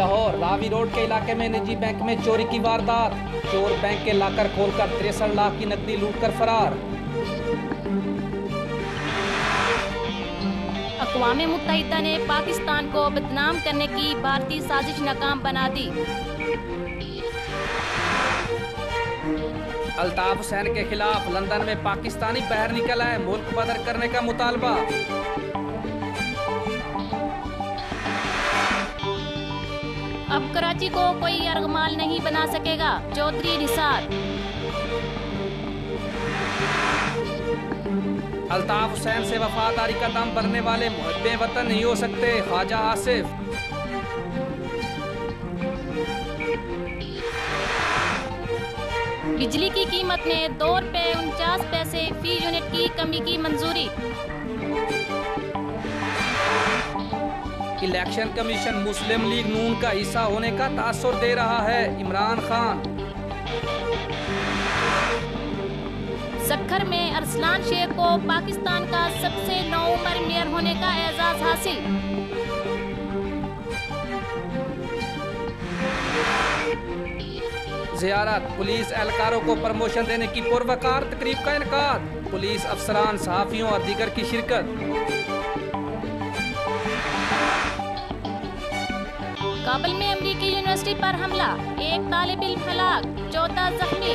Lahore Ravi road के इलाके में निजी बैंक में चोरी की वारदात। चोर बैंक के लाकर खोलकर 63 लाख की नकदी लूटकर फरार। अक़वाम मुत्तहिदा ने पाकिस्तान को बदनाम करने की भारतीय साजिश नाकाम बना दी। अल्ताफ हुसैन के खिलाफ लंदन में पाकिस्तानी बाहर निकल आए, मुल्क बदर करने का मुतालबा। अब कराची को कोई अर्गमाल नहीं बना सकेगा, चौधरी निसार। अल्ताफ हुसैन से वफादारी का दम भरने वाले मुहब्बे वतन नहीं हो सकते, ख्वाजा आसिफ। बिजली की कीमत में ₹2.49 फी यूनिट की कमी की मंजूरी। इलेक्शन कमीशन मुस्लिम लीग नून का हिस्सा होने का तासुर दे रहा है, इमरान खान। सक्खर में अरसलान शेख को पाकिस्तान का सबसे नौउम्र मेयर होने का एजाज हासिल। ज़ियारत, पुलिस एहलकारों को प्रमोशन देने की पुरवकार तकरीब का इनकाद। पुलिस अफसरान, सहाफ़ियों और दीगर की शिरकत। काबुल में अमेरिकी यूनिवर्सिटी पर हमला, एक तालिब इल्म हलाक, 14 जख्मी।